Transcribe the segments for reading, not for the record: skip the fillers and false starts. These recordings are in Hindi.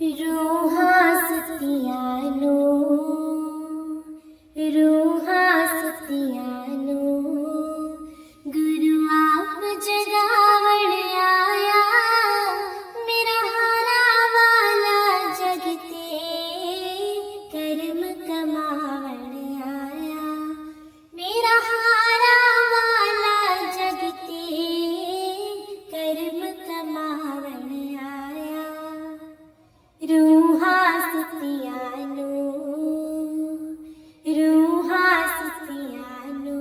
रूहां सतियानो रूहां सतियानो गुरु आप जगावण आया मेरा हारा वाला जगते कर्म कमावण आया मेरा हारा वाला जगते कर्म कमावण आया रूहां सतियानो रूहां सतियानो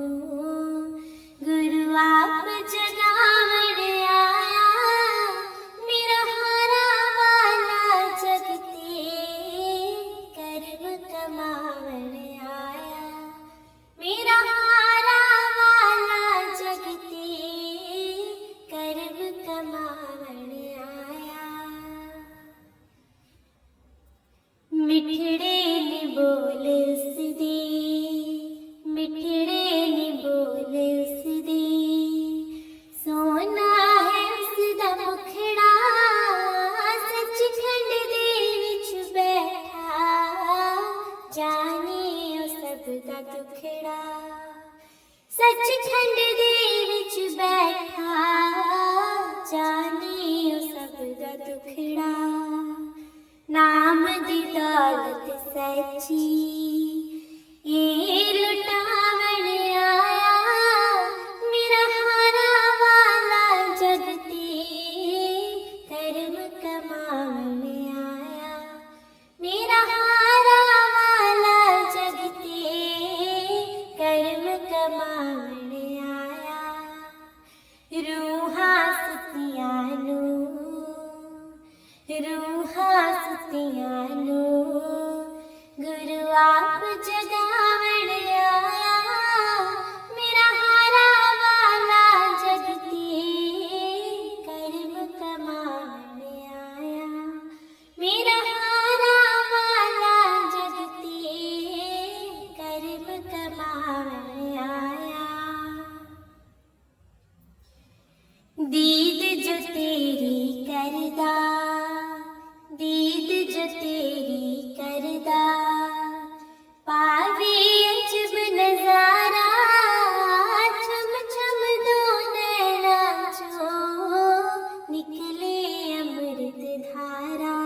गुरु आप जगावण आया मेरा हारा वाला जगते कर्म कमावण आया मेरा हारा वाला जगते कर्म कमावण आया मिठड़े नी बोल उसदी मिठड़े नी बोल उसदी सोना है उसदा मुखड़ा सचखंड दे विच बैठा जाने ओ सब दा दुखड़ा सचखंड दे विच बैठा जाने ओ सब दा दुखड़ा नाम दी दौलत सच्ची ये लुटावण आया मेरा हारा वाला जगते कर्म कमावण आया मेरा हारा वाला जगते कर्म कमावण आया रूहां सतियानो रूहां सतियानो गुरु आप जगावण आया मेरा हारा वाला जगते कर्म कमावण आया मेरा हारा वाला जगते कर्म कमावण आया दीद जो तेरी करदा दीद जो तेरी करदा पावे अजब नजारा छम छम दो नैना चो निकले अमृत धारा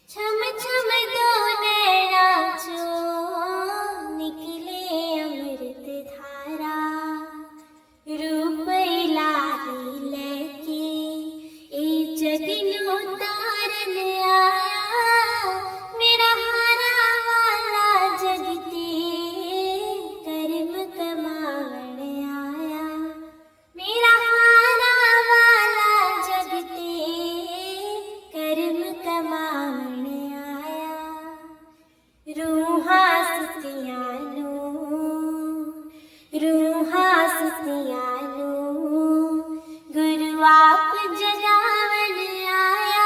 छम छम दो नैना चो निकले अमृत धारा रूप इलाही लेके ए जगनो तारन आया मेरा हारा वाला जगते कर्म कमावण आया मेरा हारा वाला जगते कर्म कमावण आया रूहां सतियानो रूहां सतियानो गुरु आप जगावण आया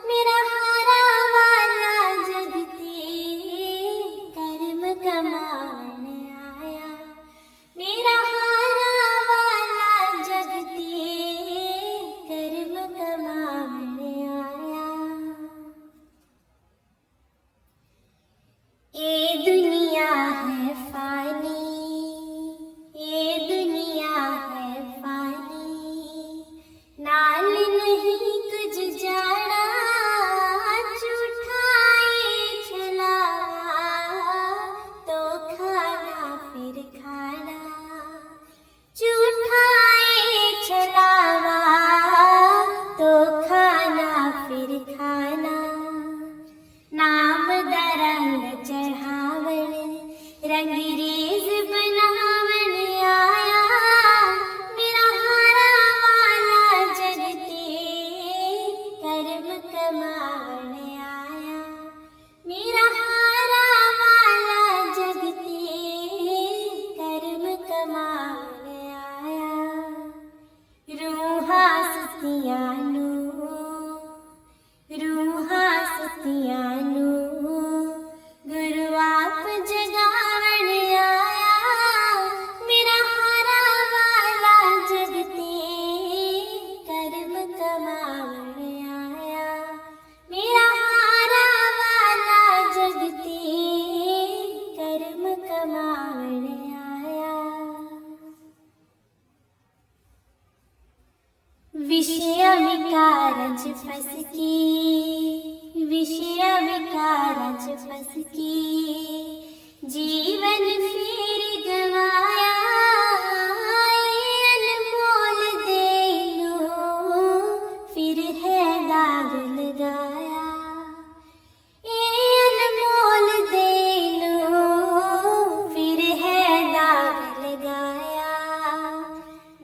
मेरा हारा वाला जगते कर्म कमावण आया मेरा हारा वाला जगते कर्म कमावण आया ये दुनिया है फानी ये दुनिया है फानी नाल नहीं कुछ जाना झूठाए छलावा तो खाना फिर खाना झूठाए छलावा तो खाना फिर खाना नाम दा रंग चढ़ावण रंगरेज बनावण आया मेरा हारा वाला जगते कर्म कमावण आया मेरा हारा वाला जगते कर्म कमावण आया रूहां सतियानो रूहां सतियानो गुरु आप जगावण आया मेरा हारा वाला जगते कर्म कमावण आया विषय विकारज फस के जीवन फिर गवाया, अनमोल दे लो फिर है दाग लगाया, अनमोल दे लो फिर है दाग लगाया।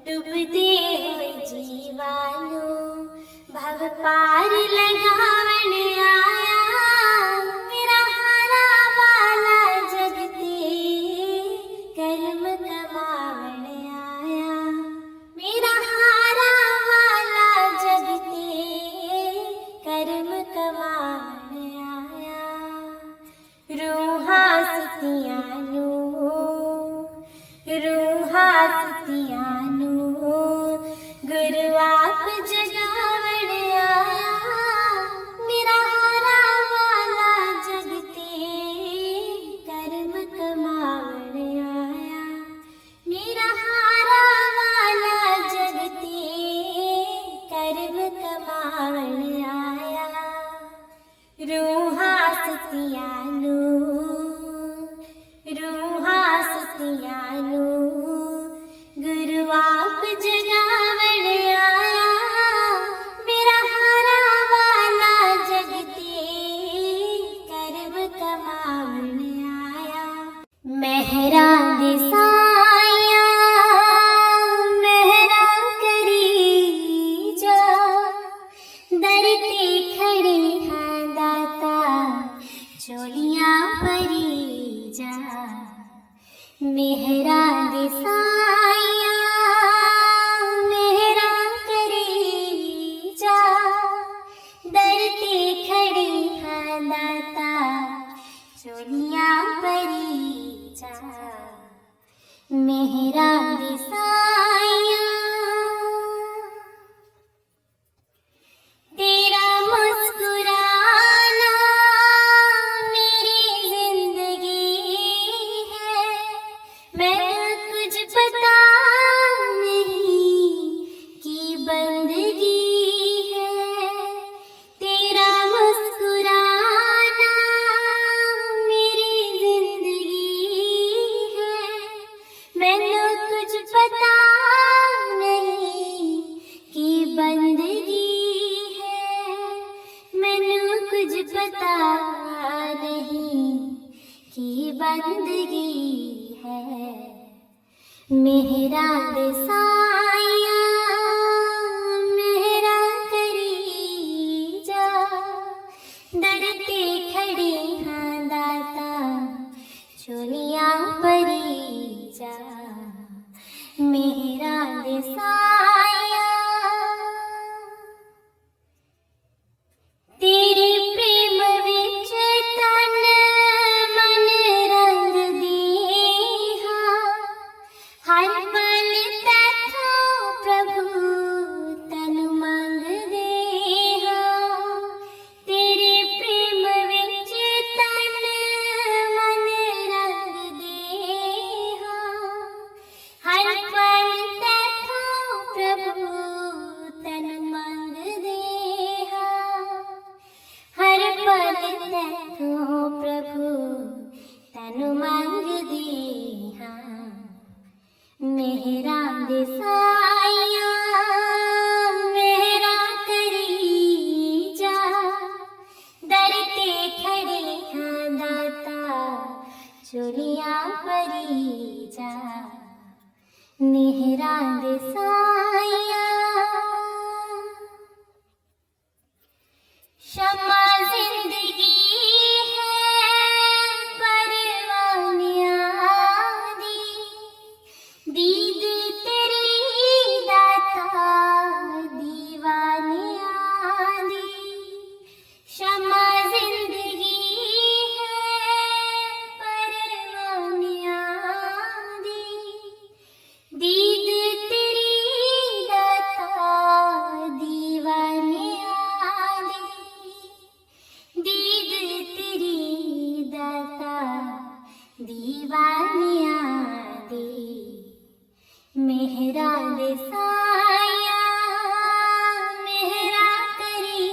डूबते हुए जीवानो भव पार लगावन आया, मेरा हारा वाला जगते कर्म कमावन आया, मेरा हारा वाला जगते कर्म कमावन आया। रूहा सतियानो रूहा सतियानो गुरु आप जगावन आया, मेरा हारा वाला जगते कर्म कमावन आया, मेरा हारा वाला जगते कर्म कमावन आया। रूहा सतियानो रूहा सतियानो गुरु आप जगावन आया, मेरा हारा वाला जगते कर्म कमावन आया। मेहरा दे साया मेहरा करी जा, दरते खड़े हैं दाता चोलियां परी जा। मेहरा दे साया मेहरा करी जा, दरते खड़े हैं दाता चोलियां परी जा। मेहरा दे साया तेरा मुस्कुराना मेरी जिंदगी है, मैं कुछ पता नहीं कि बंदगी है। तेरा मुस्कुराना मेरी जिंदगी है, मैंने कुछ पता नहीं कि बंदगी है, मैंने कुछ पता नहीं कि बंदगी है। मेहरा दे साया मेहरा करी जा, दरते खड़े हैं दाता चोलियां परी जा। मेहरा दे साया तेरे प्रेम विच तन मन रंग दीहा, हर पल तैथों प्रभु तन मंग देहा। तेरे प्रेम विच तन मन रंग देहा, हर पल तैथों प्रभु तन मंग देहा, हर पल तैथों प्रभु तन मंग देहा। मेहरा दे साया मेहरा करी जा, दरते खड़े हैं दाता चोलियां परी जा। मेहरा दे साया शम्मा जिंदगी है परवानिया दी, दीद तेरी दाता दीवानिया दी। शम्मा जिंदगी है परवानिया दी, दीद तेरी दाता दीवानिया दी, दीद तेरी दाता दीवानिया दी। मेहरा दे साया मेहरा करी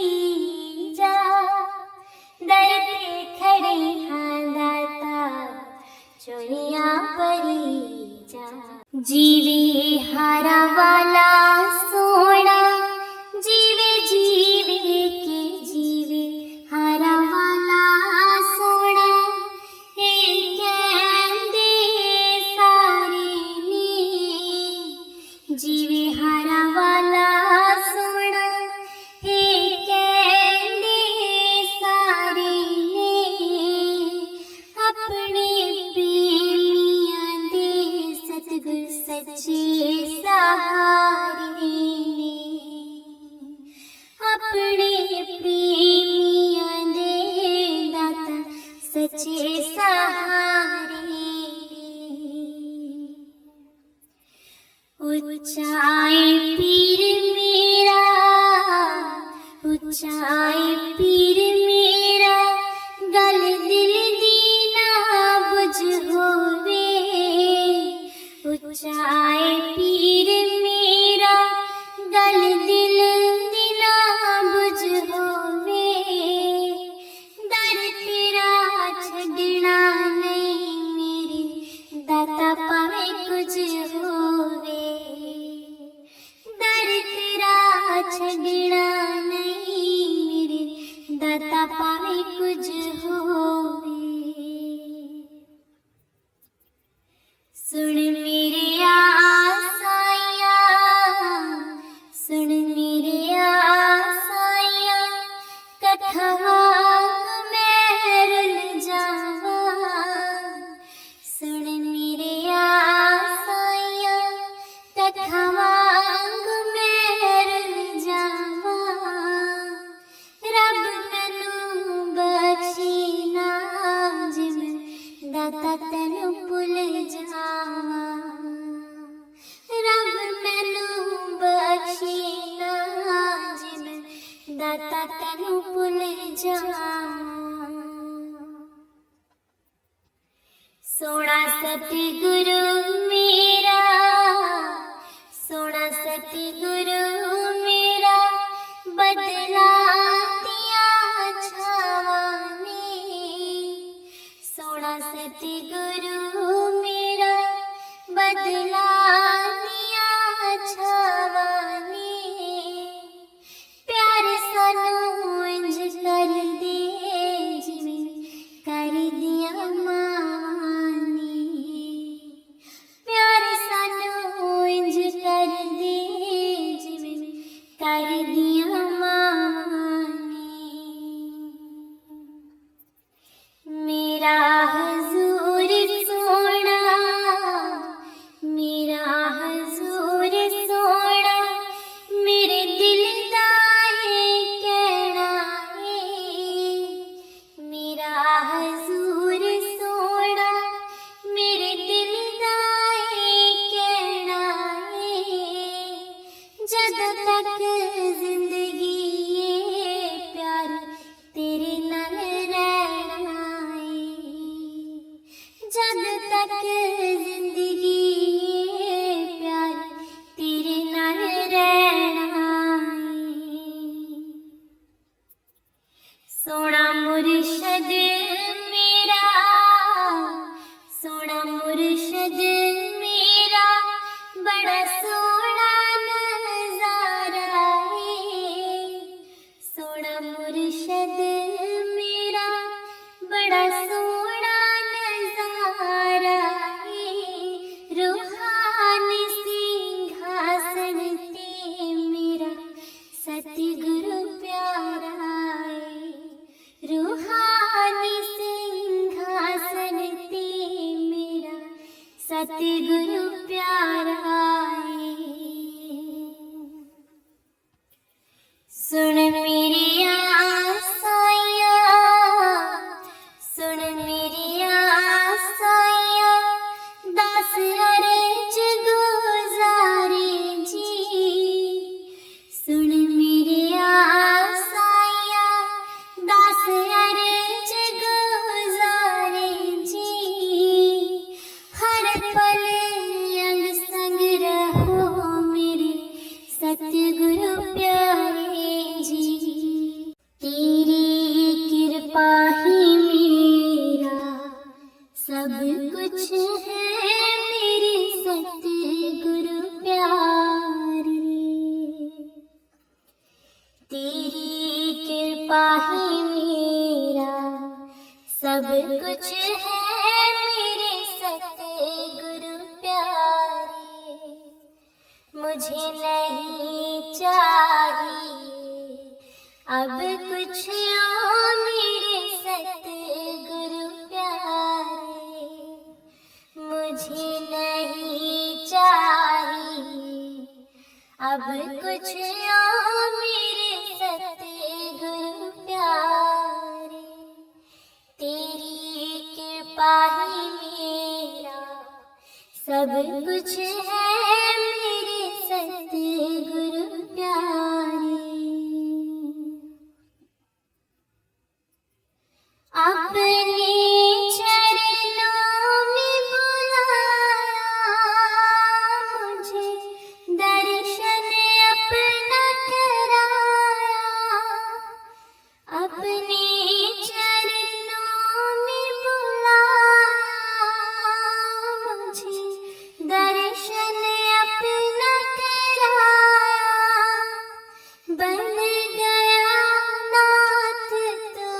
जीवे हरा वाला सोना, जीवे जीवे के जीवे हरा वाला सोना, हे कहंदे सारे ने, जीवे हरा वाला सोना, हे कहंदे सारे ने, अपने प्रेमियां दे सतगुर सच्चे सहारे ने, अपने प्रेमियां दे दाता सच्चे सहारे ने। ऊंचाई पीर मेरा, ऊंचाई पीर मेरा, गल दिल दीना बुझ होवे, ऊंचाई पीर मेरा, गल दिल दीना बुझ होवे, दर तेरा छड़ना नहीं मेरे दाता पावे कुछ होवे, दर तेरा छड़ना नहीं मेरे दाता पावे कुछ होवे। सुन मेरे आसाइया, सुन मेरे आसाइया, कथवा मैं रुल जावा, सुन मेरे आसाइया, कथवा मैं रुल जावा, रब मैनू बख्शी ना जिवें दाता तैनू भुल जावा, रब मैनू बख्शी ना जिवें दाता तैनू भुल जावा। सोना सतगुरु मेरा, सोना सतगुरु मेरा, बदला दिया छावां ने, सोना सतगुरु मेरा, बदला दिया छावां ने, प्यार सानू इंज कर दे जिवें कर दिया मावां ने, प्यार सानू इंज कर दे जिवें कर दिया मावां ने। मेरा हजूर सोना, मेरा हजूर सोना, मेरे दिल दा कहना है, मेरा हजूर सोना, मेरे दिल दा कहना है, जद तक जिंदगी ये प्यार तेरे नाल रहना है, जद तक जिंदगी ये प्यार तेरे नाल रहना है। सोना मुर्शद मेरा, सोना मुर्शद मेरा, बड़ा सोना नजारा है, सोना मुर्शद मेरा, बड़ा सोना नजारा है, रूहानी सिंहासन ते मेरा सतगुरु प्यारा है, रूहानी सिंहासन ते मेरा सतगुरु प्यारा है। सुन मेरी आसाइया, सुन मेरी आसाइया, दास अर्ज गुजारे जी, सुन मेरी आसाइया, दास अर्ज गुजारे जी, हर पल अंग संग रहो मेरे सतगुरु प्यारे जी, तेरी कृपा ही मेरा सब कुछ है मेरे सतगुरु सब कुछ है मेरे सतगुरु प्यारे, मुझे नहीं चाहिए अब कुछ और मेरे सतगुरु प्यारे, मुझे नहीं चाहिए अब कुछ और मेरे सतगुरु प्यारे। तेरी कृपा ही मेरा सब कुछ है मेरे सतगुरु प्यारे। अपने चरणों में बुलाया मुझे, दर्शन अपना कराया। अपने चरणों में बुलाया मुझे, दर्शन अपना कराया। बन गया नाथ तू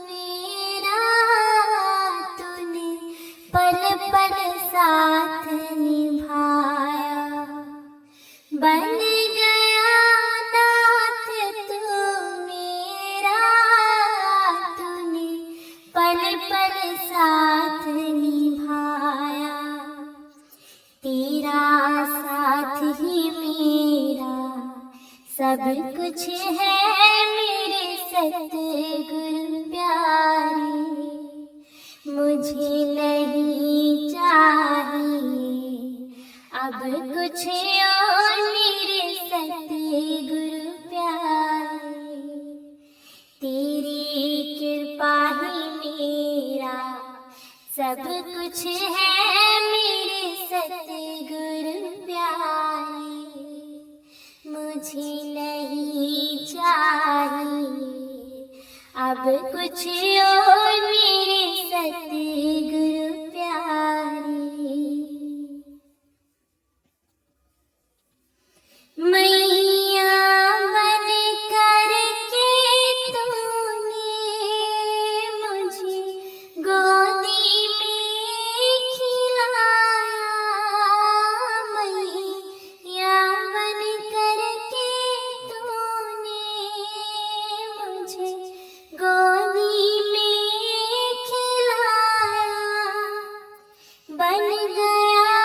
मेरा, तूने पल पल साथ निभाया। बन गया नाथ तू मेरा, तूने पल पल साथ निभाया। तेरा साथ ही मेरा सब कुछ है मेरे सतगुरु प्यारे, मुझे नहीं चाहिए अब कुछ और मेरे सतगुरु प्यारे। तेरी कृपा ही मेरा सब कुछ है मेरे सतगुरु प्यारे, मुझे नहीं चाहिए अब कुछ और मेरे सतगुरु प्यारे। मैया बन करके तूने मुझे गोदी में खिलाया। मैया बन करके तूने मुझे गोदी में खिलाया। बन गया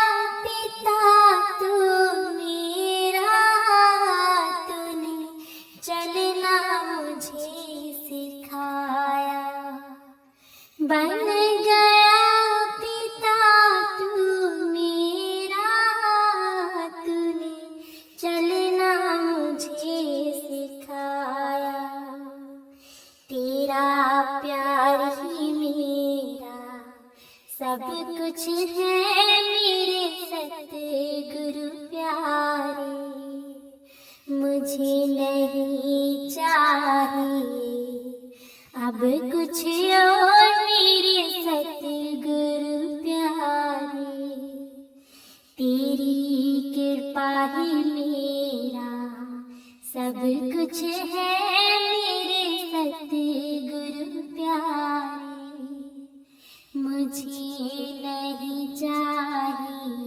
पिता तू मेरा, तूने चलना मुझे सिखाया। बन गया पिता तू मेरा, तूने चलना मुझे सिखाया। तेरा प्यार ही मेरा सब कुछ है मेरे सतगुरु प्यारे, मुझे नहीं चाहिए अब कुछ और मेरे सतगुरु प्यारे। तेरी कृपा ही मेरा सब कुछ है मेरे सतगुरु प्यारे, मुझे नहीं चाहिए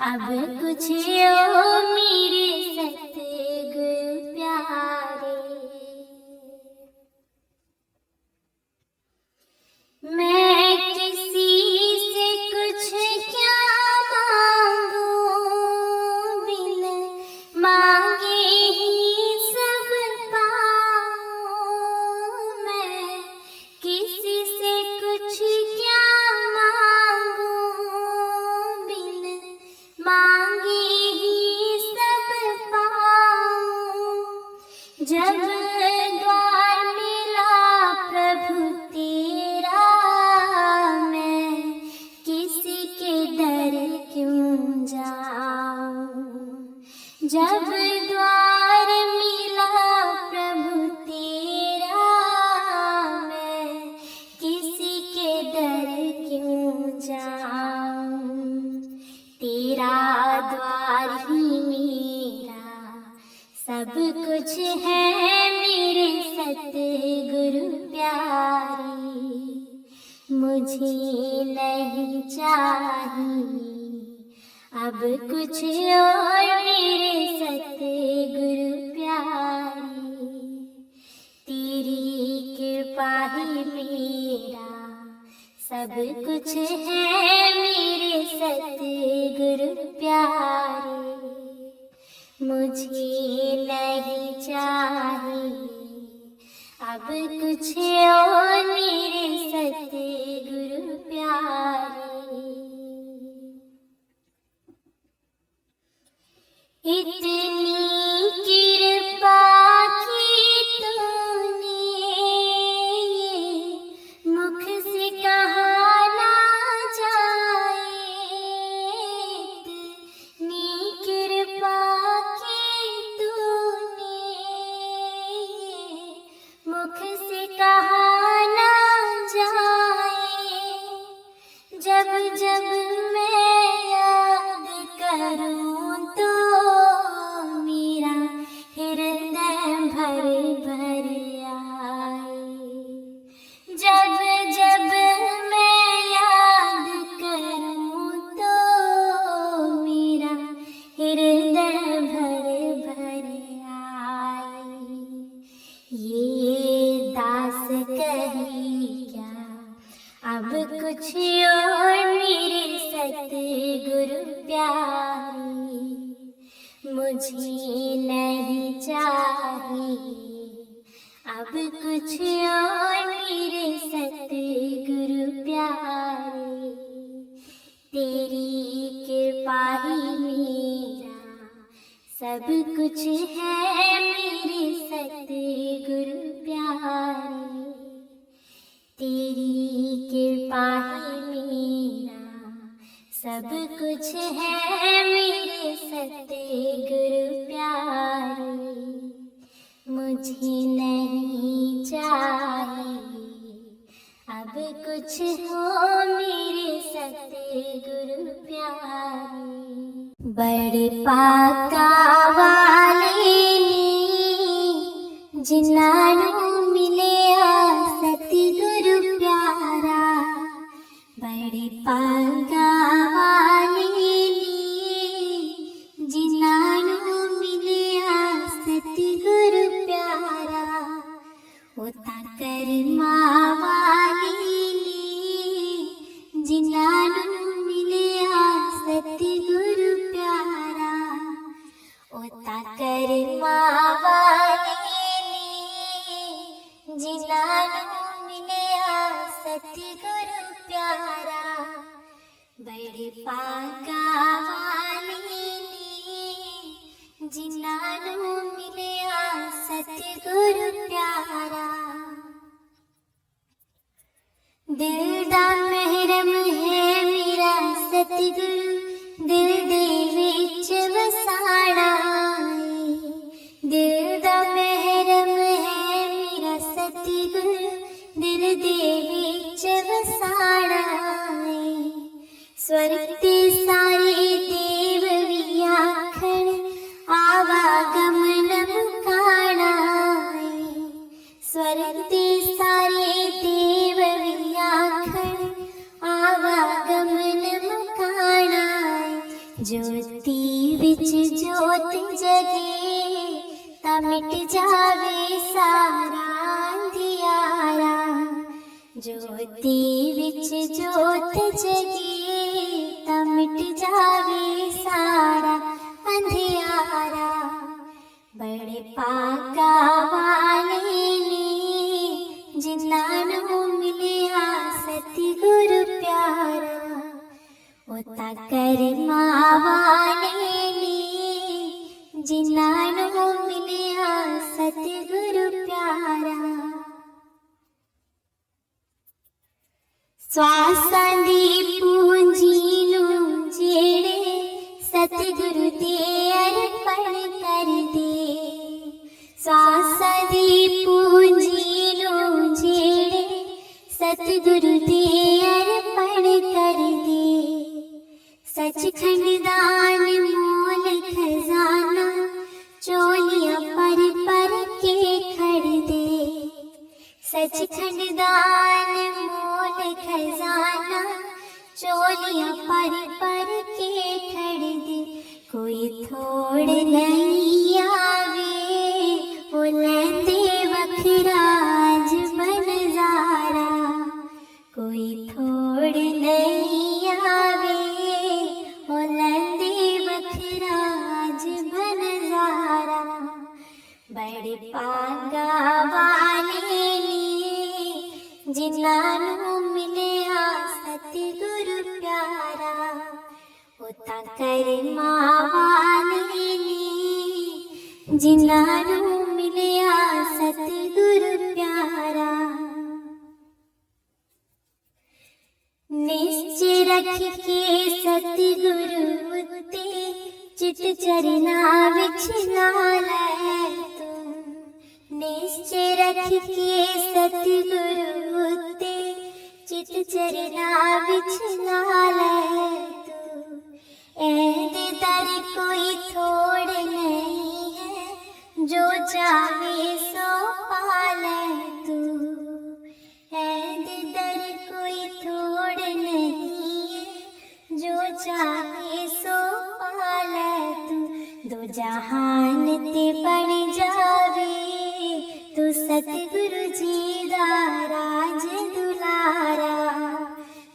अब कुछ और मेरे सतगुरु प्यारे। मैं किसी से कुछ क्या मांगूं, बिन मांगे ही सब पाऊं। मैं किसी से कुछ क्या मांगूं, बिन मांगे ही सब मुझे नहीं चाहिए अब कुछ और मेरे सतगुरु प्यारे, तेरी कृपा ही मेरा सब कुछ है मेरे सतगुरु प्यारे। मुझे नहीं चाहिए अब कुछ और मेरे सतगुरु प्यारे। इतनी कृपा की तूने मुख से कहा ना जाए, इतनी कृपा की तूने मुख से कहा ना जाए। जब जब मैं याद करूं तो मेरा हृदय भर भर आए। जब जब मैं याद करूं तो मेरा हृदय भर भर आए। ये दास कहे क्या अब कुछ और मेरे सतगुरु प्यारे, मुझे नहीं चाहिए अब कुछ और मेरे सतगुरु प्यारे, तेरी कृपा ही मेरा सब कुछ है मेरे सतगुरु प्यारे, तेरी कृपा ही मेरा सब कुछ है मेरे सतगुरु प्यारे। मुझे नहीं चाहिए अब कुछ हो मेरे सतगुरु प्यारे। बड़े पाका वाले ने जिन्नानु मिले सतगुरु प्यारा, बड़े पाका वाले ने जिन्नानु मिले सतगुरु प्यारा। होता कर्मा वाले ने जिन्नानु मिले सतगुरु प्यारा, होता कर्मा वाले ने जिन्नानु मिले सतगुरु प्यारा। बड़े पाका वाले ने जिन्नानु मिले सतगुरु प्यारा। दिल दा महरम है मेरा सतगुरु, दिल दे विच वसाना है। दिल दा महरम है मेरा सतगुरु, दिल दे विच वसाना है। स्वर्ग ते सारे देव भी आखण आवागमन मुकाना है। स्वर्ग ते सारे देव भी आखण आवागमन मुकाना है। ज्योति विच जोत जगे ता मिट जावे सारा अंधियारा। ज्योति विच जोत जगे ता मिट जावे सारा अंधियारा। बड़े पाका वाले ने जिन्नानु मिले सतगुरु प्यारा, होता कर्मा वाले ने जिन्नानु मिले सतगुरु प्यारा। स्वासां दी पूंजी नूं जेड़े सतगुरु दे अर्पण कर दे। स्वासां दी पूंजी नूं जेड़े सतगुरु दे अर्पण कर दे। सचखंड दान मोल खजाना चोलियां पर के खड़ दे। सचखंड दान मोल खजाना चोलियां पर पर के खड़ दे कोई थोड़ नहीं आवे वो लैंदे वखराज बनजारा कोई थोड़ नहीं आवे वो लैंदे वखराज बनजारा बड़े पागा वाले ने जिन्हां मिलिया सतगुरु प्यारा वो तां करमां वाले ने जिन्हां मिलिया सतगुरु प्यारा निश्चय रख के सतगुरु उत्ते चित चरना विच नाल निश्चय रख के सतगुरु उत्ते चित चरना विच नाल ऐदे दर कोई थोड़ नहीं है जो चाहे सो पाले तू ऐदे दर कोई थोड़ नहीं है जो चाहे सो पाले तू दो जहान ते बन जावे तू सतगुरु जी दा राज दुलारा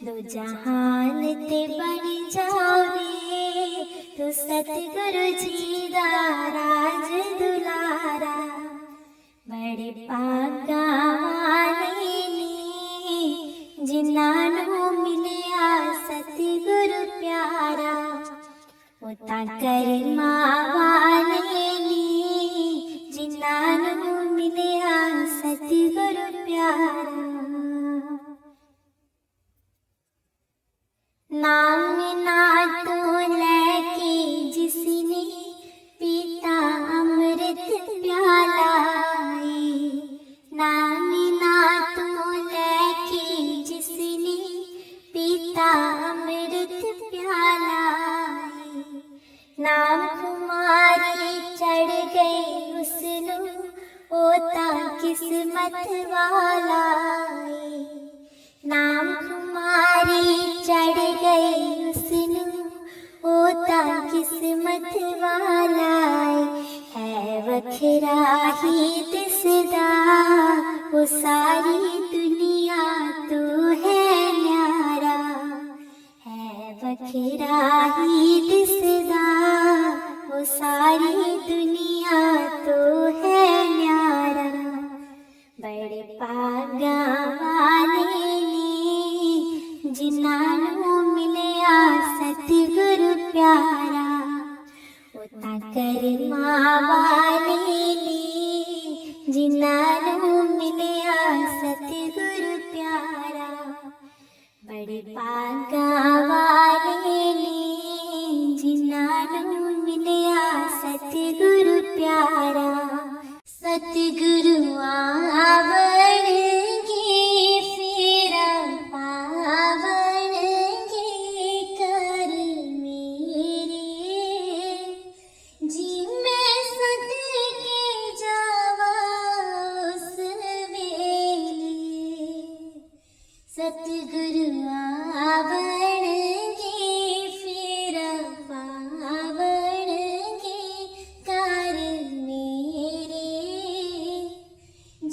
दो जहान ते बन जावे तू सतगुरु जी दा राज दुलारा बड़े पागा वाले ने जिन्हां मिलिया सतगुरु प्यारा वो तां करमां वाले ने जिन्हां मिलिया सतगुरु प्यारा नाम ना तो लेके जिसने पीता अमृत प्याला नाम ना तो लेके जिसने पीता अमृत प्याला नाम कुमारी चढ़ गई उसनु ओता किस्मत वाला नाम कुमारी चढ़ गई उसनु ओता किस्मत वाला है वखरा ही दिसदा वो सारी दुनिया तो है न्यारा है वखरा ही दिसदा वो सारी दुनिया तो है न्यारा बड़े पागा वाले ने जिन्हां मिलिया सतगुरु प्यारा वो तां करमां वाले ने जिन्हां मिलिया सतगुरु प्यारा बड़े पागा वाले ने जिन्हां मिलिया सतगुरु प्यारा सतगुरु आवणगे फेरा पावणगे कर मेरे जी मैं सदके जावा उस वेले सतगुरु आवणगे फेरा पावणगे कर मेरे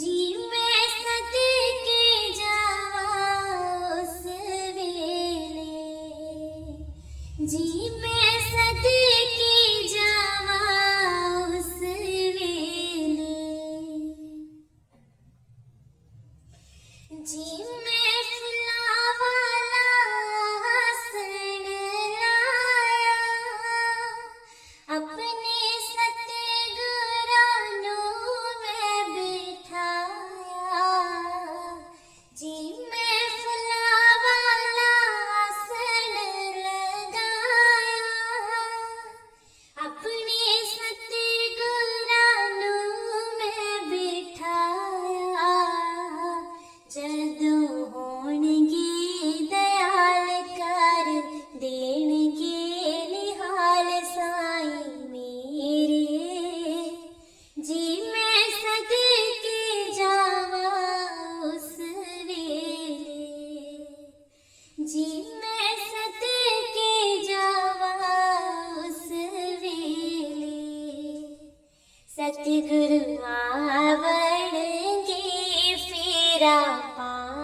जी मैं सदके जावा उस वेले जी मैं सदके जावा उस वेले जी मैं फुलावाला हसन लाया अपने सतगुरां नूं मैं बिठाया जी मैं फुलावाला हसन लगाया अपने सतगुरां नूं मैं बिठाया जदों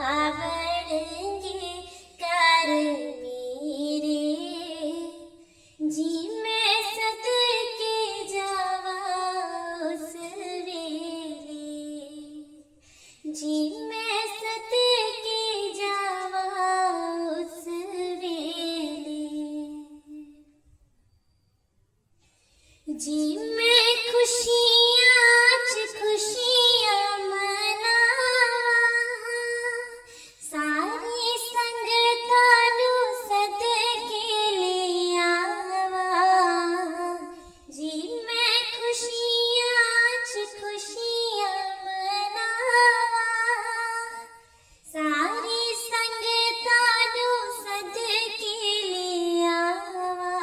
सुनावणगे कर मेरे जी मैं सदके जावा उस वेले जी मैं सदके जावा उस वेले जी मैं खुशियाँ च खुशियाँ मनावा सारी संगतां नू सदके ले आवा जी मैं खुशियाँ च खुशियाँ मनावा सारी संगतां नू सदके ले आवा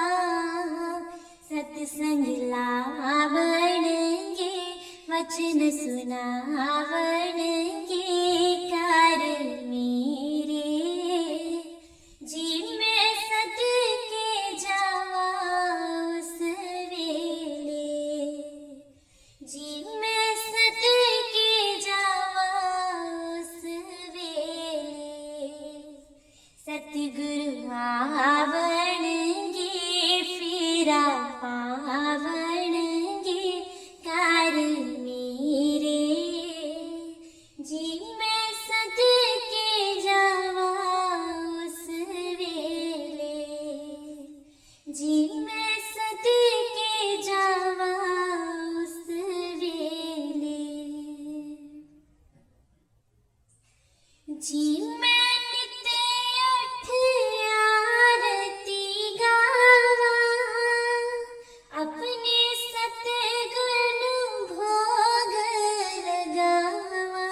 सत्संग लावणगे वचन सुनावणगे कर मेरे जी मैं सदके जावा उस वेले जी मैं सदके जावा उस वेले सतगुरु आवणगे फेरा पावणगे कर मेरे जी मैं सदके जावा उस वेले जी मैं सदके जावा उस वेले जी मैं नित उठ आरती गावा अपने सतगुर नू भोग लगावा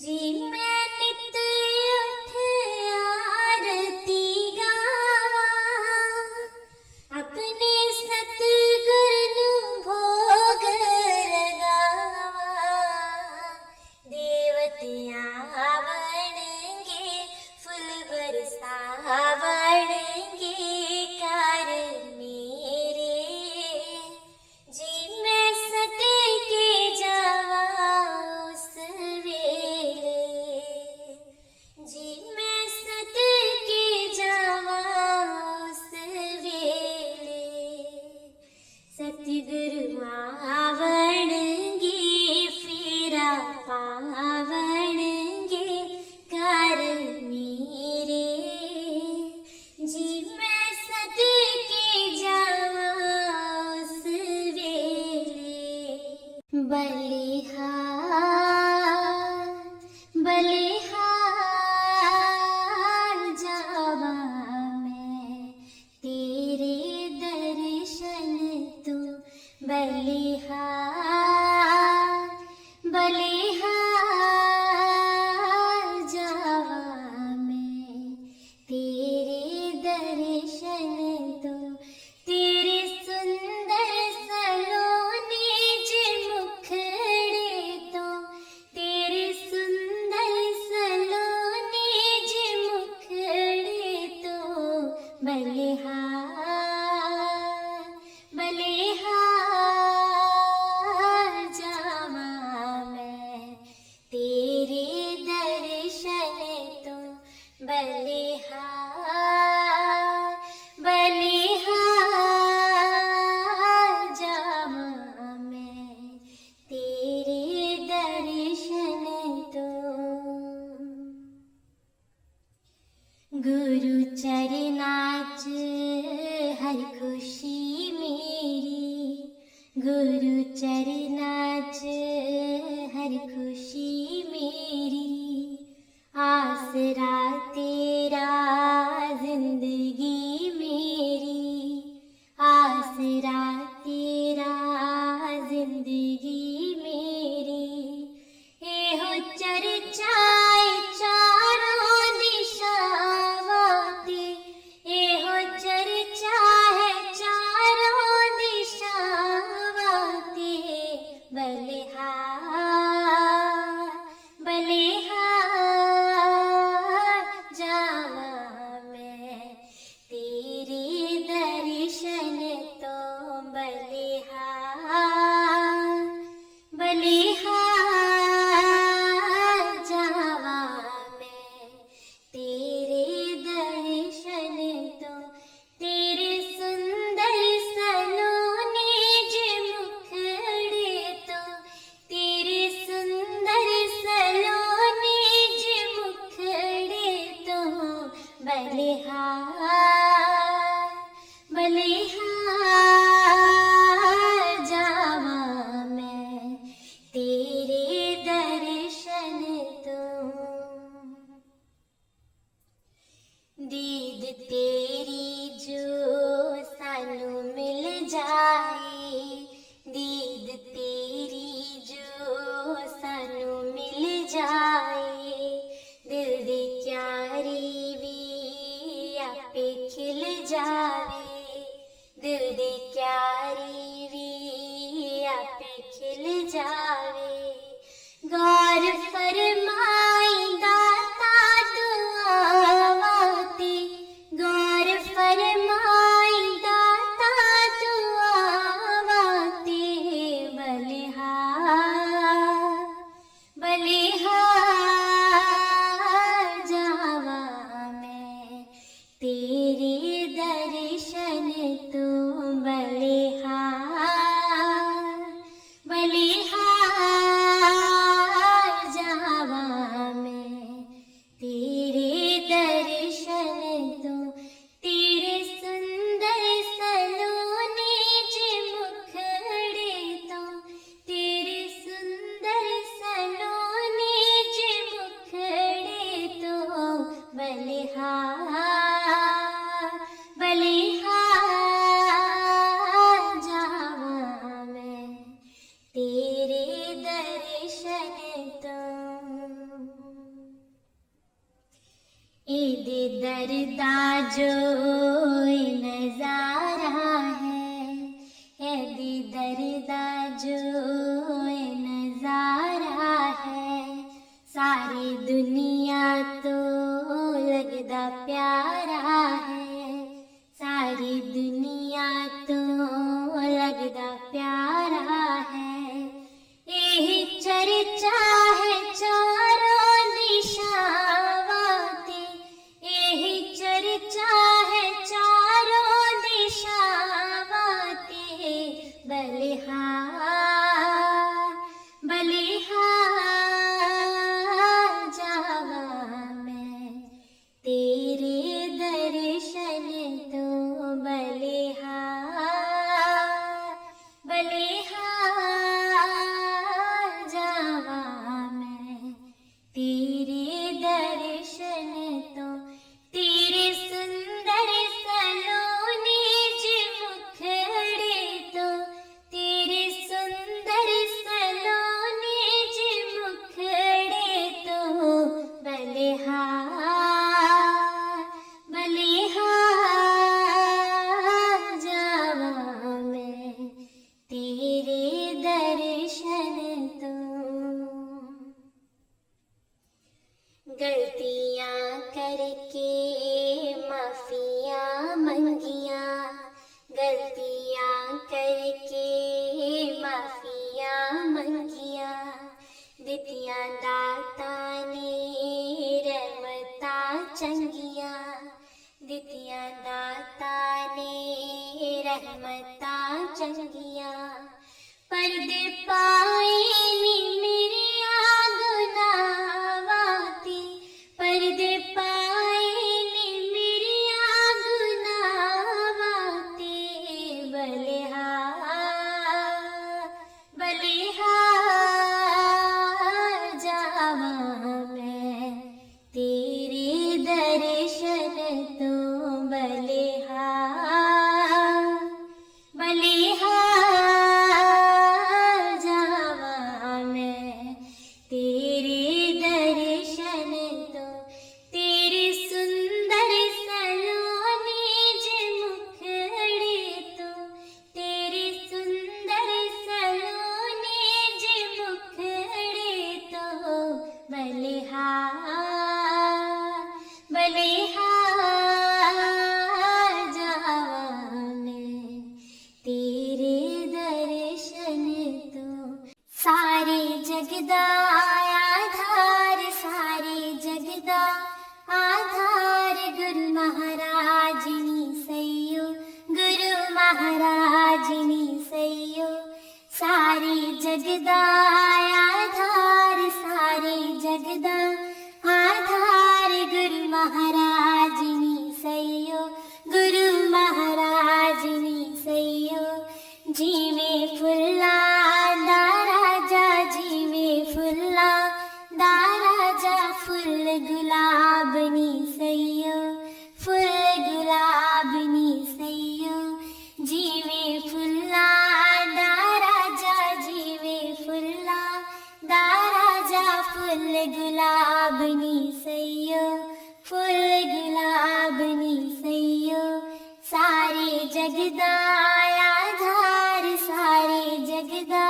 जी मैं नित उठ आरती गावा अपने सतगुर नू भोग लगावा देवतियाँ आवणगे फूल बरसावणगे कर मेरे जी मैं सदके जावा उस वेले जी मैं सदके जावा उस वेले सतगुरु आवणगे फेरा पावणगे कर मेरे जी मैं सदके जावा उस वेले बलिहार बलिहार जावा मैं तेरे दर्शन तो बलिहार बलिहार जावा मैं तेरे दर्शन तो तेरे सुंदर सलोने जे मुखड़े तो तेरे सुंदर सलोने जे मुखड़े तो बलिहार बलिहार जावा मैं तेरे दर्शन तो बलिहार बलिहार जावा मैं तेरे दर्शन तो गुरु चरनाच हर खुशी मेरी गुरु चरनाच हर खुशी मेरी आसरा तेरा जिंदगी मेरी आसरा तेरा जिंदगी मेरी एहो चर्चाए चारों दिशावां ते बलिहार बलिहार जावा मैं तेरे दर्शन तो। दीद तेरी जो सानू मिल जाए, दीद तेरी जो सानू मिल जाए, दिल दी क्यारी भी आपे खिल जावे, दिल दी क्यारी भी आपे खिल जावे। गौर फरमाई दाता दुआवां ते, गौर फरमाई दाता दुआवां ते, बलिहार बलिहार जावा मैं तेरे दर्शन तो। बलिहार बलिहार जावा मैं तेरे दर्शन तो। तेरे सुंदर सलोने जे मुखड़े तो, तेरे सुंदर सलोने जे मुखड़े तो, बलिहार बलिहार जावा मैं तेरे दर्शन तो। ईद दरदा जो नजारा है, ईद दरदा जो नजारा है, सारी दुनिया तो लगदा प्यारा है, सारी दुनिया तो लगदा प्यारा है। यही चर्चा है चारों दिशावां ते, यही चर्चा है चारों दिशावां ते, बलिहार बलिहार जावा मैं तेरे दर्शन तो। बलिहार बलिहार जावा मैं तेरे दर्शन तो। तेरे सुंदर सलोने जे मुखड़े तो, तेरे सुंदर सलोने जे मुखड़े तो, बलिहार बलिहार जावा मैं तेरे दर्शन तो। गलतियां करके माफियां मंगियां, गलतियां करके माफियां मंगियां, दितियां दाता ने रहमतां चंगियां, दितियां दाता ने रहमतां चंगियां। पर्दे पाए नी मेरे गुनाहां ते, पर्दे पाए नी मेरे गुनाहां ते, बलिहार बलिहार जावा मैं तेरे दर्शन तो। बलिहार बलिहार जावा मैं तेरे दर्शन तो। तेरे सुंदर सलोने जे मुखड़े तो, तेरे सुंदर सलोने जे मुखड़े तो, बलिहार बलिहार जावा मैं तेरे दर्शन तो। सारे जगदा आधार, सारे जगदा आधार, गुरु महाराजनी सैयो, गुरु महाराजनी सैयो। सारे जगदा आधार, सारे जगदा गुलाबनी सैयो, फुल गुलाबनी सैयो, जीवे फुल्ला दा राजा, जीवे फुल्ला दा राजा, फुल गुलाबनी सैयो, फुल गुलाबनी सैयो, सारे जगदा आधार, सारे जगदा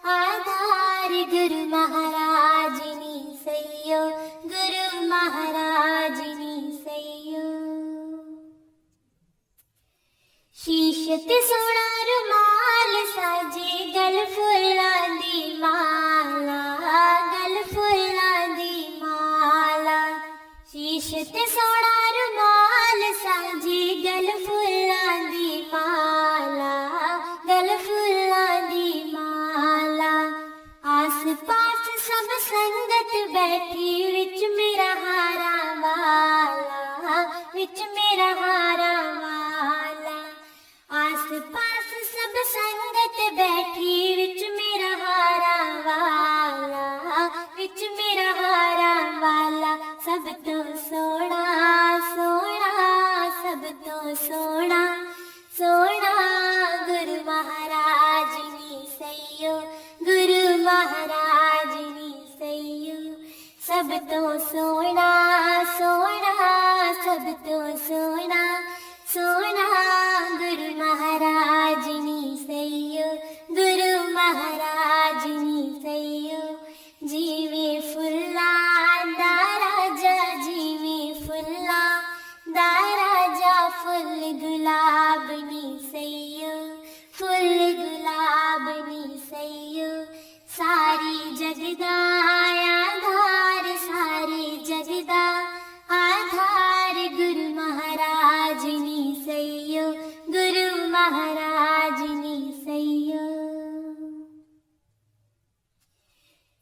आधार, गुरु महाराजनी सैयो, गुरु महाराजनी सैयो। शीश ते सोना रुमाल साजे, गल फुल्लां दी माला, गल फुल्लां दी माला, शीश ते सोना रुमाल साजे, गल फुल्लां दी माला, गल फुल्लां दी माला। आस पास सब संगत बैठी, विच मेरा हारा वाला, विच मेरा हारा वाला। आस पास सब संगत बैठी, विच मेरा हारा वाला, विच मेरा हारा वाला। सब तो सोना सोना, सब तो सोना सोना, गुरु महाराजनी सैयो, गुरु महाराजनी सैयो। सब तो सोना सोना, सब तो सोना सोना, गुरु महाराजनी सैयो, गुरु महाराजनी सैयो। जीवे फुल्ला दा राजा, जीवे फुल्ला दा राजा, फुल गुलाबनी सैयो, फुल गुलाबनी सैयो, सारी जगदा आधार, सारी जगदा आधार, गुरु महाराजनी सैयो, गुरु महाराजनी सैयो।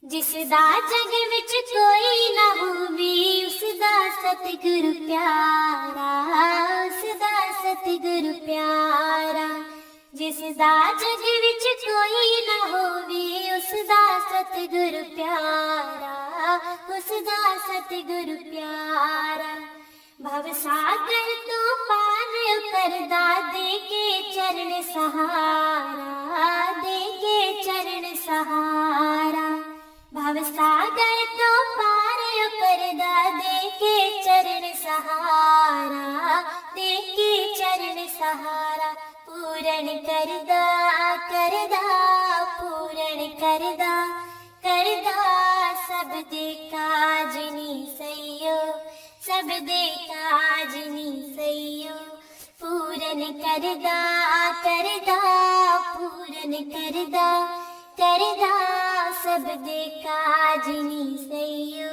जिसदा जग विच कोई ना होवे, उसदा सतगुरु प्यारा, उसदा सतगुरु प्यारा। जिसदा जग विच कोई ना होवे, उसदा सतगुरु प्यारा, उसदा सतगुरु प्यारा। भव सागर तो पार करदा, दे के चरण सहारा, दे के चरण सहारा। भव सागर तो पार करदा, दे के चरण सहारा, दे के चरण सहारा। पूरण करदा करदा, पूरण करदा करदा, सब दे काजनी सैयो, सब दे काजनी सैयो। पूरन करदा करदा, पूरन करदा करदा, सब दे काजनी सैयो,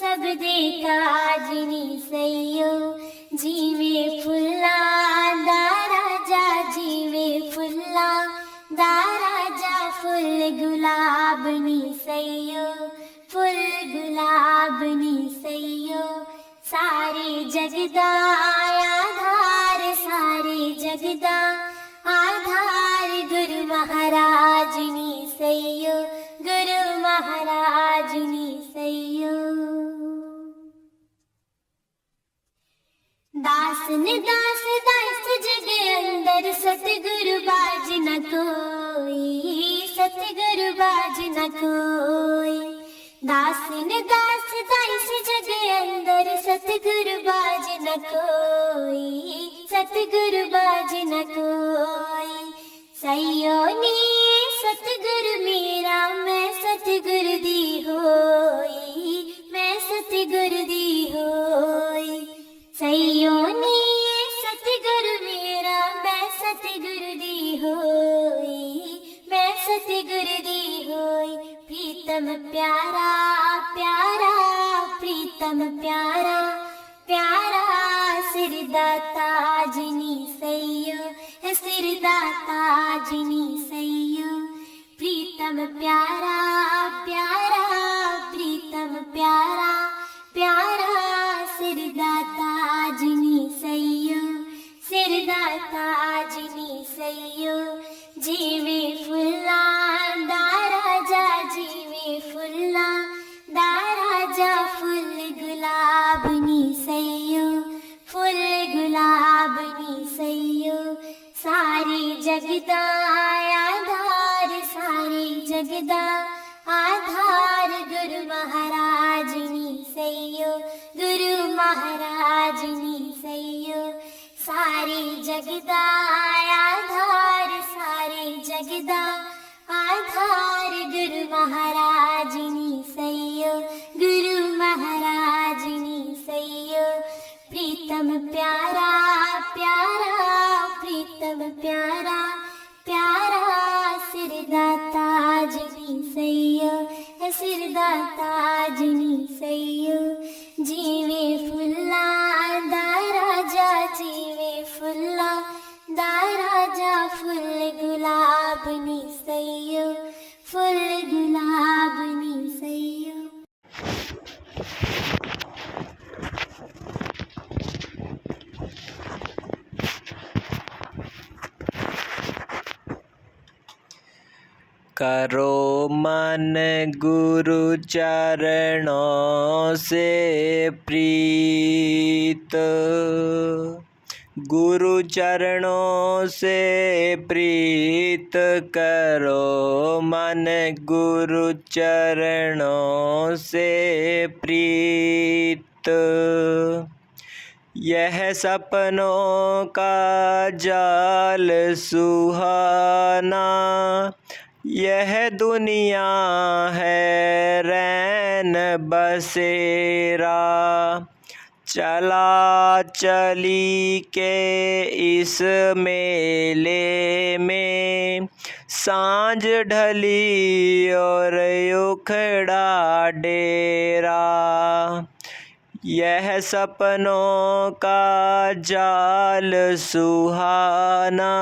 सब दे काजनी सैयो। जीवे फुल्ला दा राजा, जीवे फुल्ला दा राजा, फुल गुलाबनी सैयो, फुल गुलाबनी सैयो। सारे जगदा आधार, सारे जगदा आधार, गुरु महाराजनी सैयो, गुरु महाराजनी सैयो। दास ने दास दास जग अंदर, सतगुरु बाज न कोई, सतगुरु बाज न कोई। दास ने दास दास जग अंदर, सतगुरु बाज न कोई, सतगुरु बाज न कोई। सैयो नी सतगुरु मेरा, मैं सतगुरु दी होई, मैं सतगुरु दी होई। सैयो नी सतगुरु मेरा, मैं सतगुरु दी होई, मैं सतगुरु दी होई। प्रीतम प्यारा प्यारा, प्रीतम प्यारा प्यारा, सिरदाता जिनी सैयो, सिरदाता जिनी सैयो। प्रीतम प्यारा प्यारा, प्रीतम प्यारा प्यारा, सिरदाता जिनी सैयो, सिरदाता जिनी सैयो। जीवे फुल्ला दा राजा, जीवे फुल्ला दा राजा, फुल गुलाब गुलाबनी सैयो फुल गुलाबनी सैयो सारी जगदा आधार सारी जगदा आधार गुरु महाराजनी सैयो गुरु महाराजनी सैयो सारी जगदा आधार सारी जगदा आधार गुरु महाराजनी सैयो गुरु महाराजनी सैयो प्रीतम प्यारा प्यारा प्रीतम प्यारा प्यारा सिरदाता जनी सैयो सिरदाता जनी सैयो जीवे फुल्ला दा राजा जीवे फुल्ला दा राजा फुल गुलाबनी सैयो फुल गुलाबनी सैयो। करो मन गुरु चरणों से प्रीत, गुरु चरणों से प्रीत करो मन गुरु चरणों से प्रीत। यह सपनों का जाल सुहाना, यह दुनिया है रैन बसेरा, चला चली के इस मेले में सांझ ढली और उखड़ा डेरा। यह सपनों का जाल सुहाना,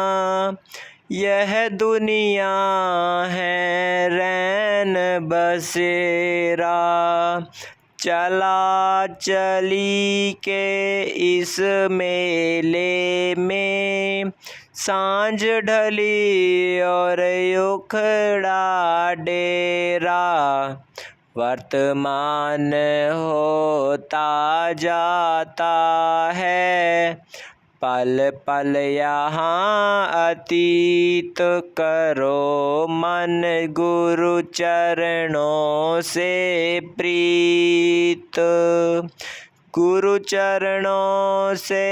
यह दुनिया है रैन बसेरा, चला चली के इस मेले में सांझ ढली और उखड़ा डेरा। वर्तमान होता जाता है पल पल यहाँ अतीत, करो मन गुरु चरणों से प्रीत, गुरु चरणों से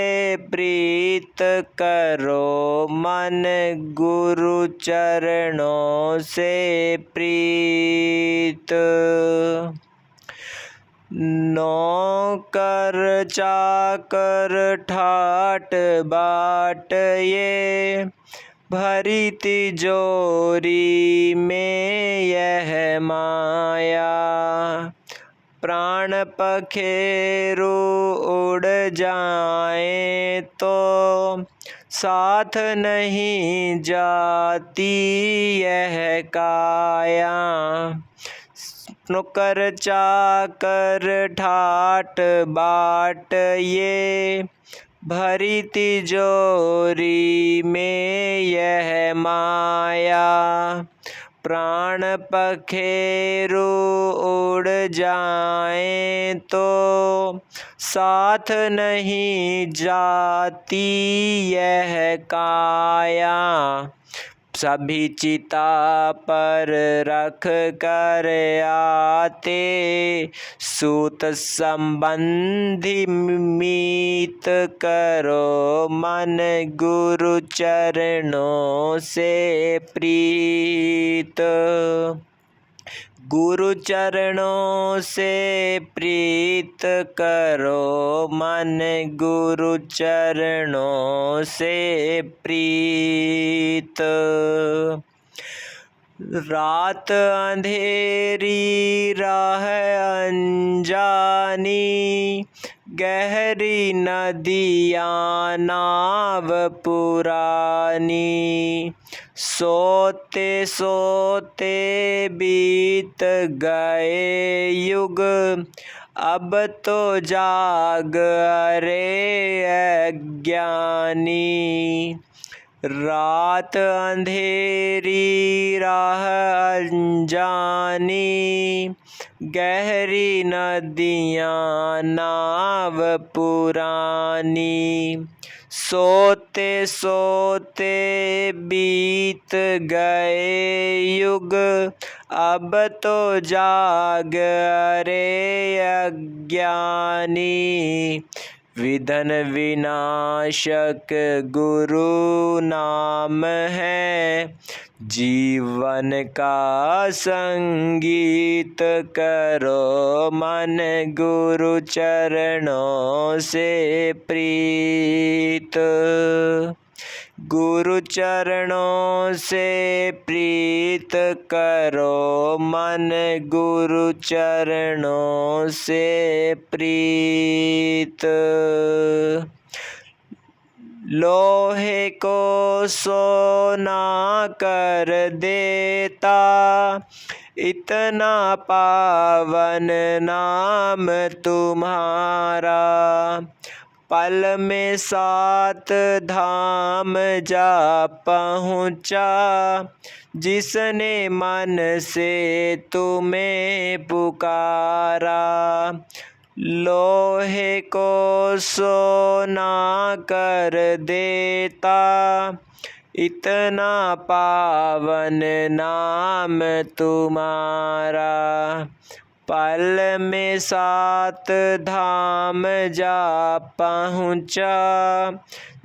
प्रीत करो मन गुरु चरणों से प्रीत। नौकर चाकर ठाट बाट ये भरी तिजोरी में यह माया, प्राण पखेरु उड़ जाए तो साथ नहीं जाती यह काया। नौकर चाकर ठाट बाट ये भरी तिजोरी में यह माया, प्राण पखेरु उड़ जाए तो साथ नहीं जाती यह काया। सभी चिता पर रख कर आते सूत संबंधी मीत, करो मन गुरु चरणों से प्रीत, गुरु चरणों से प्रीत करो मन गुरु चरणों से प्रीत। रात अंधेरी राह अनजानी, गहरी नदियाँ नाव पुरानी, सोते सोते बीत गए युग, अब तो जाग अरे अज्ञानी। रात अंधेरी राह अनजानी, गहरी नदियाँ नाव पुरानी। सोते सोते बीत गए युग, अब तो जाग रे अज्ञानी। विधन विनाशक गुरु नाम है, जीवन का संगीत करो मन गुरु चरणों से प्रीत। गुरु चरणों से प्रीत करो मन गुरु चरणों से प्रीत। लोहे को सोना कर देता, इतना पावन नाम तुम्हारा। पल में 7 धाम जा पहुँचा, जिसने मन से तुम्हें पुकारा। लोहे को सोना कर देता, इतना पावन नाम तुम्हारा। पल में 7 धाम जा पहुँचा,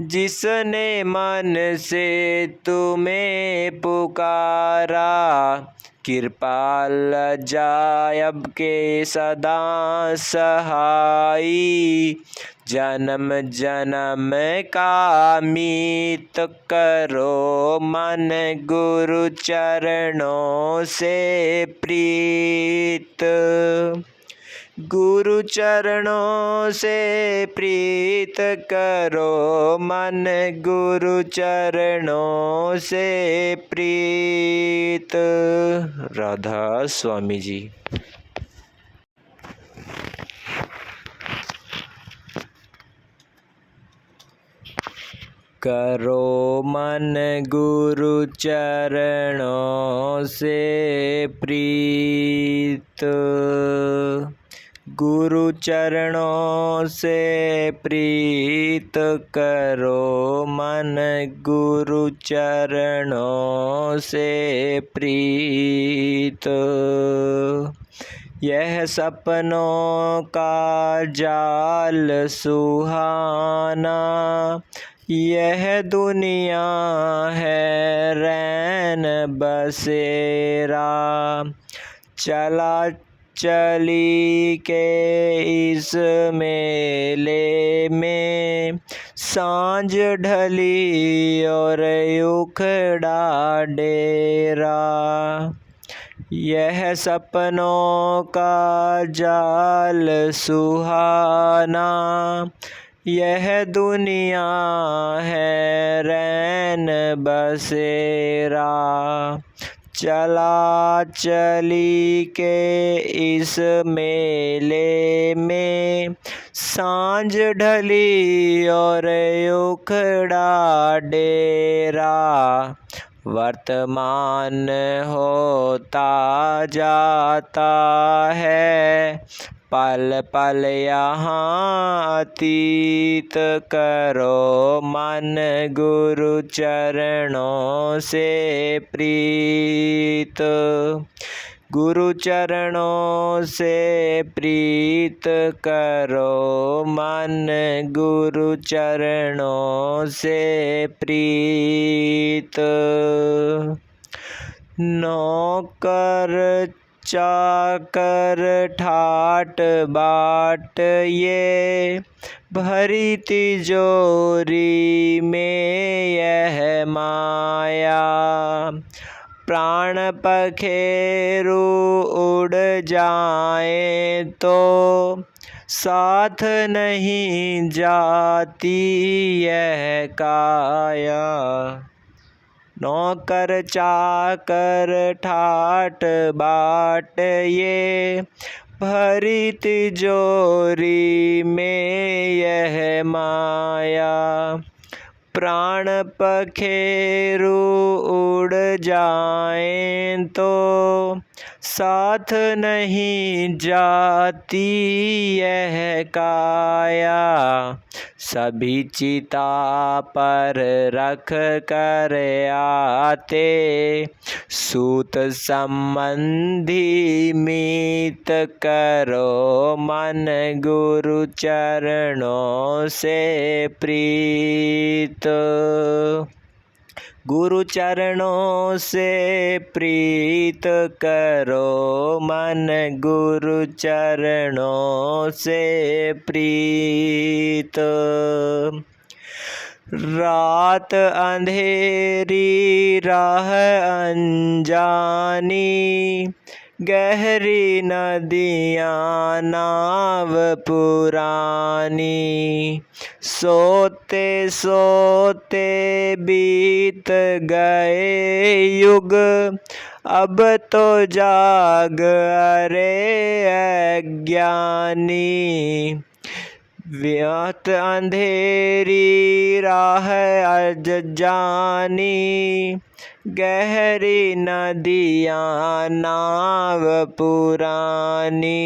जिसने मन से तुम्हें पुकारा। कृपाल जायब के सदा सहाई, जन्म जन्म का मीत करो मन गुरु चरणों से प्रीत। गुरु चरणों से प्रीत करो मन गुरु चरणों से प्रीत। राधा स्वामी जी। करो मन गुरु चरणों से प्रीत। गुरु चरणों से प्रीत करो मन गुरु चरणों से प्रीत। यह सपनों का जाल सुहाना, यह दुनिया है रैन बसेरा। चला चली के इस मेले में, सांझ ढली और उखड़ा डेरा। यह सपनों का जाल सुहाना, यह दुनिया है रैन बसेरा। चला चली के इस मेले में, सांझ ढली और उखड़ा डेरा। वर्तमान होता जाता है, पल पल यहाँ अतीत करो मन गुरु चरणों से प्रीत। गुरु चरणों से प्रीत करो मन गुरु चरणों से प्रीत। नौकर चाकर ठाट बाट ये, भरी तिजोरी में यह माया। प्राण पखेरु उड़ जाए तो साथ नहीं जाती यह काया। नौकर चाकर ठाट बाट ये, भरी तिजोरी में यह माया। प्राण पखेरु उड़ जाएं तो साथ नहीं जाती यह काया। सभी चिता पर रख कर आते सूत संबंधी मीत करो मन गुरु चरणों से प्रीत। गुरु चरणों से प्रीत करो मन गुरु चरणों से प्रीत। रात अंधेरी राह अनजानी गहरी नदियाँ नाव पुरानी। सोते सोते बीत गए युग अब तो जाग अरे अज्ञानी। व्यर्थ अंधेरी राह अनजानी गहरी नदियाँ नाव पुरानी।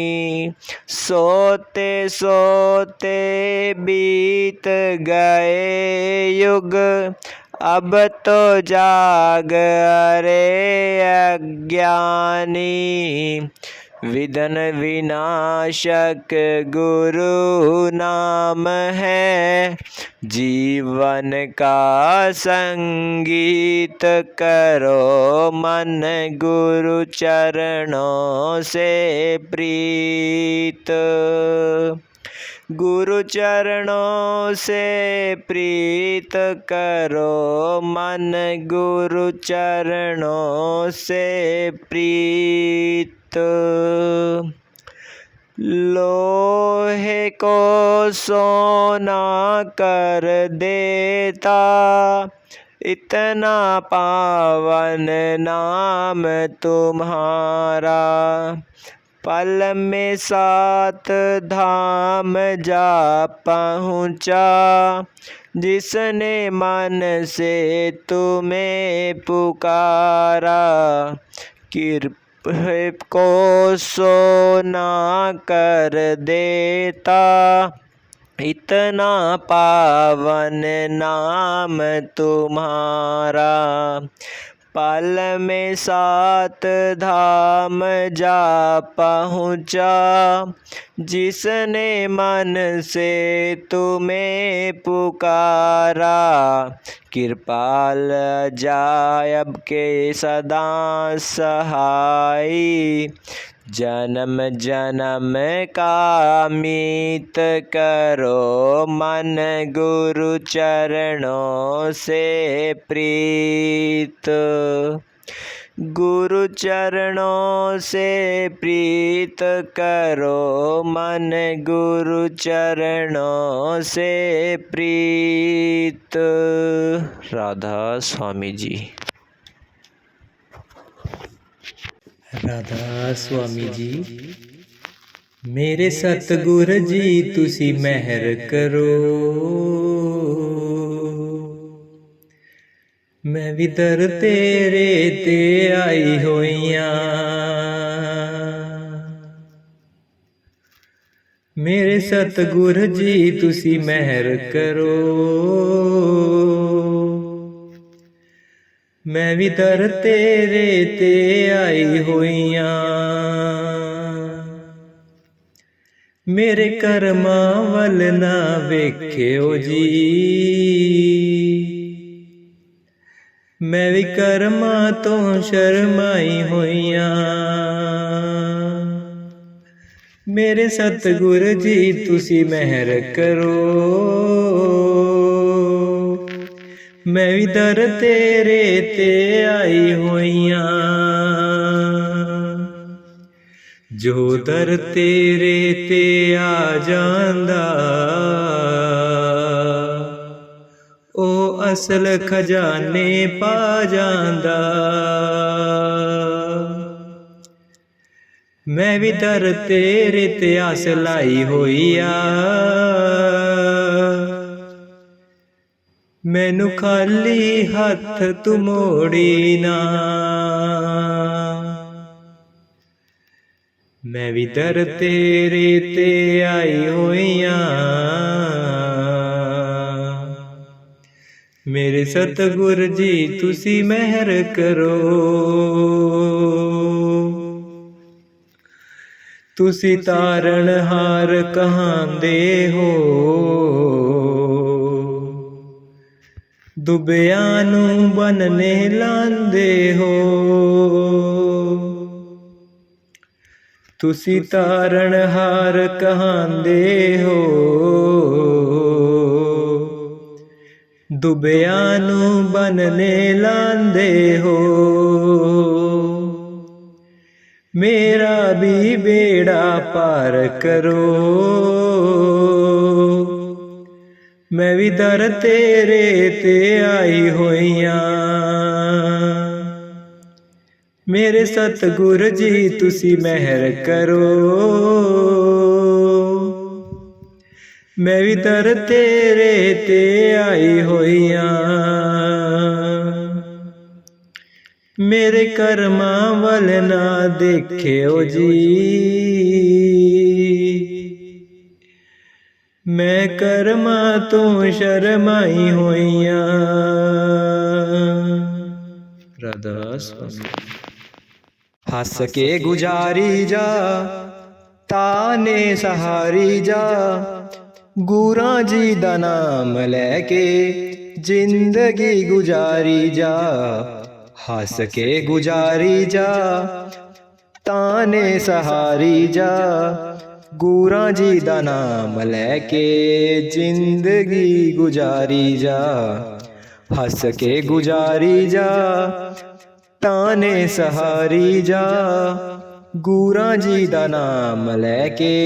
सोते सोते बीत गए युग अब तो जाग अरे अज्ञानी। विधन विनाशक गुरु नाम है जीवन का संगीत करो मन गुरु चरणों से प्रीत। गुरु चरणों से प्रीत करो मन गुरु चरणों से प्रीत। लोहे को सोना कर देता इतना पावन नाम तुम्हारा। पल में 7 धाम जा पहुँचा जिसने मन से तुम्हें पुकारा। कृपा को सोना कर देता इतना पावन नाम तुम्हारा। पल में 7 धाम जा पहुँचा जिसने मन से तुम्हें पुकारा। कृपाल जायब के सदा सहाय जन्म जन्म का मीत करो मन गुरु चरणों से प्रीत। गुरु चरणों से प्रीत करो मन गुरु चरणों से प्रीत। राधा स्वामी जी। राधा स्वामी जी मेरे सतगुर जी तुसी मेहर करो। मैं भी दर तेरे ते आई होइयां। मेरे सतगुर जी तुसी मेहर करो। मैं भी दर तेरे ते आई होइयां। मेरे कर्मा वल ना वेख्यो जी। मैं भी कर्मा तो शर्माई होइयां। मेरे सतगुर जी तुसी मेहर करो। मैं भी दर तेरे ते आई होइयां। जो दर तेरे ते आ जांदा ओ असल खजाने पा जांदा। मैं भी दर तेरे ते आस लाई होइया। मैनू खाली हथ तू मोड़ी ना, मैं भी दर तेरे ते आई होइयां। मेरे सतगुर जी तुसी मेहर करो, तुसी तारण हार कहांदे हो, दुबियां नू बनने लांदे हो। तुसी तारण हार कहांदे हो, दुबियां नू बनने लांदे हो। मेरा भी बेड़ा पार करो, मैं भी दर तेरे ते आई होइयां। मेरे सतगुर जी तुसी मेहर करो, मैं भी दर तेरे ते आई होइयां। मेरे कर्मां वल ना देखियो जी, मैं कर्मां तो शर्माई होइयां। राधा स्वामी। हस के गुजारी जा, ताने सहारी जा, गुरां जी दा नाम लैके जिंदगी गुजारी जा। हस के गुजारी जा, ताने सहारी जा, गुरां जी दा नाम लैके जिंदगी गुजारी जा। हस के गुजारी जा, ताने सहारी जा, गुरां जी दा नाम लैके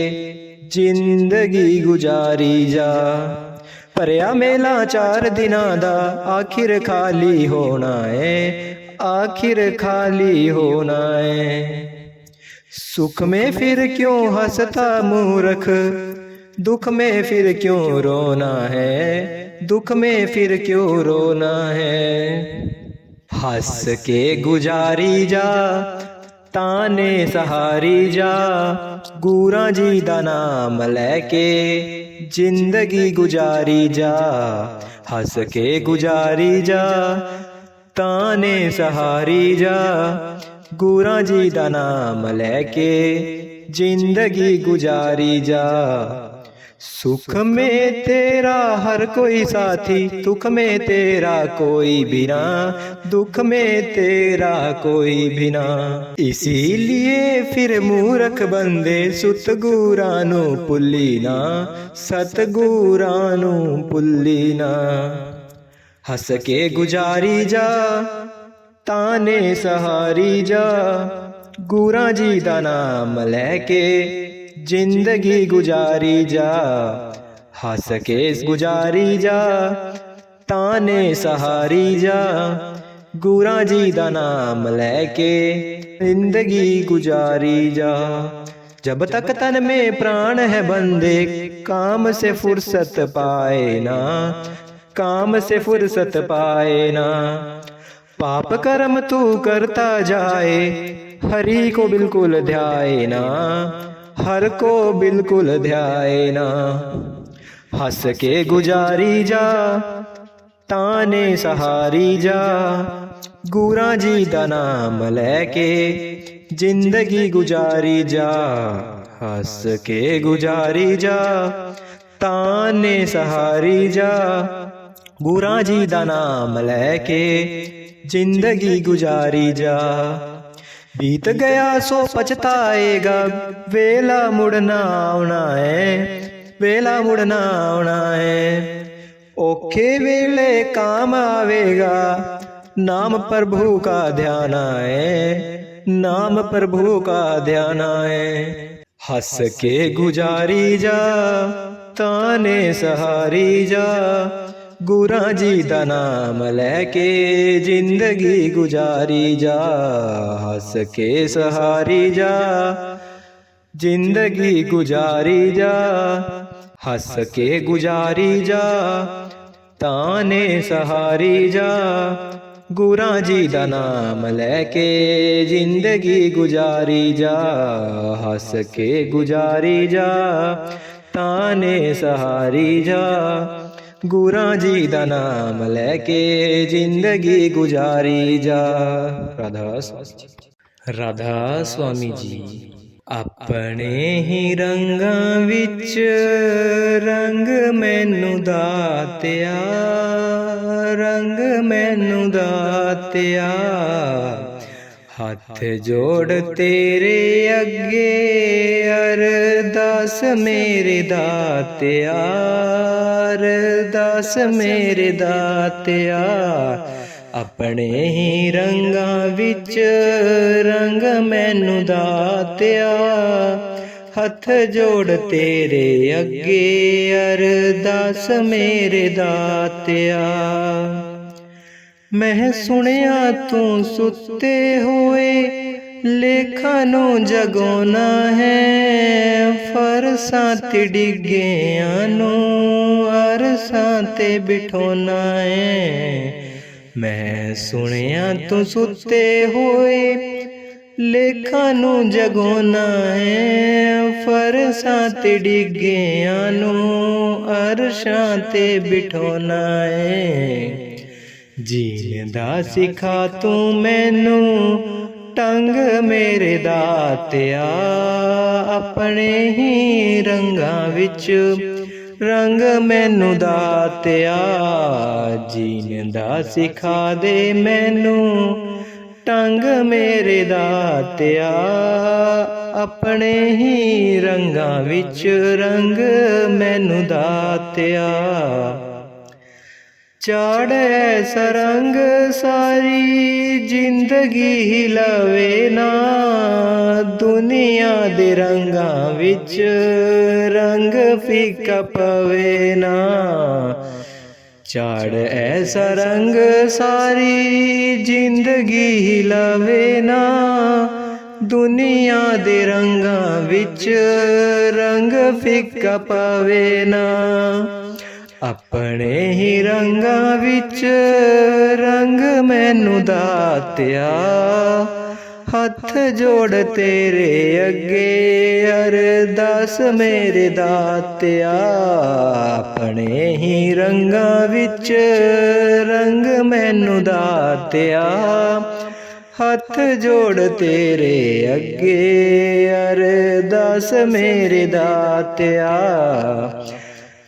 जिंदगी गुजारी जा। भरिया मेला 4 दिनां दा आखिर खाली होना है, आखिर खाली होना है। सुख में फिर क्यों हंसता मूर्ख, दुख में फिर क्यों रोना है, दुख में फिर क्यों रोना है। हंस के गुजारी जा, ताने सहारी जा, गुरां जी दा नाम लैके जिंदगी गुजारी जा। हंस के गुजारी जा, ताने सहारी जा, गुरां जी दा नाम लैके जिंदगी गुजारी जा। सुख में तेरा हर कोई साथी, दुख में तेरा कोई भी ना, दुख में तेरा कोई भी ना। इसीलिए फिर मूर्ख बंदे सतगुरां नू भुल्ली ना, सतगुरां नू भुल्ली ना। हस के गुजारी जा, ताने सहारी जा, गुरां जी दा नाम लैके जिंदगी गुजारी जा। हंस के गुजारी जा, ताने सहारी जा, गुरां जी दा नाम लैके जिंदगी गुजारी जा। जब तक तन में प्राण है बंदे, काम से फुर्सत पाए ना, काम से फुर्सत पाए ना। पाप कर्म तू करता जाए, हरि को बिल्कुल ध्याए ना, हर को बिल्कुल ध्याए ना। हंस के गुजारी जा, ताने सहारी जा, गुरां जी दा नाम लैके जिंदगी गुजारी जा। हंस के गुजारी जा, ताने सहारी जा, गुरां जी दा नाम लैके जिंदगी गुजारी जा। बीत गया सो पछताएगा, वेला मुड़ना आना है, वेला मुड़ना आना है। औखे वेले काम आवेगा, नाम प्रभु का ध्यान है, नाम प्रभु का ध्यान है। हंस के गुजारी जा, ताने सहारी जा, गुरां जी दा नाम लैके जिंदगी गुजारी जा। हंस के सहारी जा, जिंदगी गुजारी जा। हंस के गुजारी जा, ਤਾਨੇ ਸਹਾਰੀ ਜਾ, ਗੁਰਾਂ ਜੀ ਦਾ ਨਾਮ ਲੈ ਕੇ ਜ਼ਿੰਦਗੀ ਗੁਜ਼ਾਰੀ ਜਾ, ਹੱਸ ਕੇ ਗੁਜ਼ਾਰੀ ਜਾ, ਤਾਨੇ ਸਹਾਰੀ ਜਾ, ਗੁਰਾਂ ਜੀ ਦਾ ਨਾਮ ਲੈ ਕੇ ਜ਼ਿੰਦਗੀ ਗੁਜ਼ਾਰੀ ਜਾ। ਰਾਧਾ ਸੁਆਮੀ ਜੀ। ਆਪਣੇ ਹੀ ਰੰਗਾਂ ਵਿੱਚ ਰੰਗ ਮੈਨੂੰ ਦਾਤਿਆ, ਰੰਗ ਮੈਨੂੰ ਦਾਤਿਆ, ਹੱਥ ਜੋੜ ਤੇਰੇ ਅੱਗੇ ਅਰਦਾਸ ਮੇਰੇ ਦਾਤਿਆ, ਅਰਦਾਸ ਮੇਰੇ ਦਾਤਿਆ, ਆਪਣੇ ਹੀ ਰੰਗਾਂ ਵਿੱਚ ਰੰਗ ਮੈਨੂੰ ਦਾਤਿਆ, ਹੱਥ ਜੋੜ ਤੇਰੇ ਅੱਗੇ ਅਰਦਾਸ ਮੇਰੇ ਦਾਤਿਆ। ਮੈਂ ਸੁਣਿਆ ਤੂੰ ਸੁੱਤੇ ਹੋਏ ਲੇਖਾਂ ਨੂੰ ਜਗਾਉਣਾ ਹੈ, ਫਰਸਾਂ ਤੇ ਡਿੱਗਿਆਂ ਨੂੰ ਅਰਸਾਂ ਤੇ ਬਿਠਾਉਣਾ ਹੈ। ਮੈਂ ਸੁਣਿਆ ਤੂੰ ਸੁੱਤੇ ਹੋਏ ਲੇਖਾਂ ਨੂੰ ਜਗਾਉਣਾ ਹੈ, ਫਰਸਾਂ ਤੇ ਡਿੱਗਿਆਂ ਨੂੰ ਅਰਸ਼ਾਂ ਤੇ ਬਿਠਾਉਣਾ ਹੈ। ਜੀਣ ਦਾ ਸਿਖਾ ਤੂੰ ਮੈਨੂੰ ਟੰਗ ਮੇਰੇ ਦਾਤਿਆ, ਆਪਣੇ ਹੀ ਰੰਗਾਂ ਵਿੱਚ ਰੰਗ ਮੈਨੂੰ ਦਾਤਿਆ, ਜੀਣ ਦਾ ਸਿਖਾ ਦੇ ਮੈਨੂੰ ਟੰਗ ਮੇਰੇ ਦਾਤਿਆ, ਆਪਣੇ ਹੀ ਰੰਗਾਂ ਵਿੱਚ ਰੰਗ ਮੈਨੂੰ ਦਾਤਿਆ। ਚਾੜ ਐਸਾ ਰੰਗ ਸਾਰੀ ਜ਼ਿੰਦਗੀ ਹੀ ਲਵੇ ਨਾ, ਦੁਨੀਆ ਦੇ ਰੰਗਾਂ ਵਿੱਚ ਰੰਗ ਫੀਕਾ ਪਵੇ ਨਾ। ਚਾੜ ਐਸਾ ਰੰਗ ਸਾਰੀ ਜ਼ਿੰਦਗੀ ਹੀ ਲਵੇ ਨਾ, ਦੁਨੀਆ ਦੇ ਰੰਗਾਂ ਵਿੱਚ ਰੰਗ ਫੀਕਾ ਪਵੇ ਨਾ। ਆਪਣੇ ਹੀ ਰੰਗਾਂ ਵਿੱਚ ਰੰਗ ਮੈਨੂੰ ਦਾਤਿਆ, ਹੱਥ ਜੋੜ ਤੇਰੇ ਅੱਗੇ ਅਰਦਾਸ ਮੇਰੇ ਦਾਤਿਆ, ਆਪਣੇ ਹੀ ਰੰਗਾਂ ਵਿੱਚ ਰੰਗ ਮੈਨੂੰ ਦਾਤਿਆ, ਹੱਥ ਜੋੜ ਤੇਰੇ ਅੱਗੇ ਅਰਦਾਸ ਮੇਰੇ ਦਾਤਿਆ।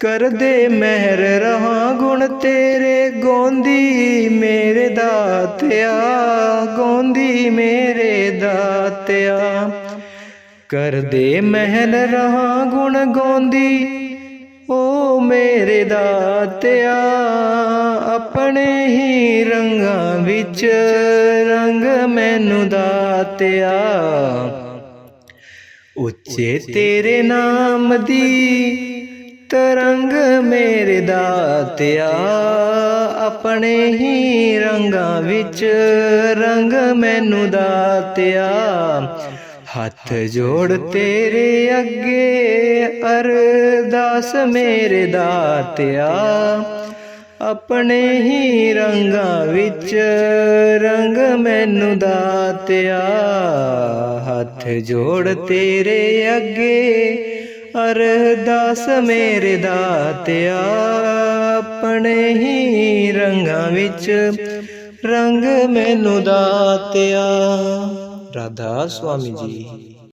ਕਰਦੇ ਮਿਹਰ ਰਹਾ ਗੁਣ ਤੇਰੇ ਗਾਉਂਦੀ ਮੇਰੇ ਦਾਤਿਆ, ਗਾਉਂਦੀ ਮੇਰੇ ਦਾਤਿਆ। ਕਰਦੇ ਮਿਹਰ ਰਹਾ ਗੁਣ ਗਾਉਂਦੀ ਓ ਮੇਰੇ ਦਾਤਿਆ, ਆਪਣੇ ਹੀ ਰੰਗਾਂ ਵਿੱਚ ਰੰਗ ਮੈਨੂੰ ਦਾਤਿਆ। ਉੱਚੇ ਤੇਰੇ ਨਾਮ ਦੀ ਤਰੰਗ ਮੇਰੇ ਦਾਤਿਆ, ਆਪਣੇ ਹੀ ਰੰਗਾਂ ਵਿੱਚ ਰੰਗ ਮੈਨੂੰ ਦਾਤਿਆ। ਹੱਥ ਜੋੜ ਤੇਰੇ ਅੱਗੇ ਅਰਦਾਸ ਮੇਰੇ ਦਾਤਿਆ, ਆਪਣੇ ਹੀ ਰੰਗਾਂ ਵਿੱਚ ਰੰਗ ਮੈਨੂੰ ਦਾਤਿਆ। ਹੱਥ ਜੋੜ ਤੇਰੇ ਅੱਗੇ ਅਰਦਾਸ ਮੇਰੇ ਦਾਤਿਆ, ਆਪਣੇ ਹੀ ਰੰਗਾਂ ਵਿੱਚ ਰੰਗ ਮੈਨੂੰ ਦਾਤਿਆ। ਰਾਧਾ ਸੁਆਮੀ ਜੀ।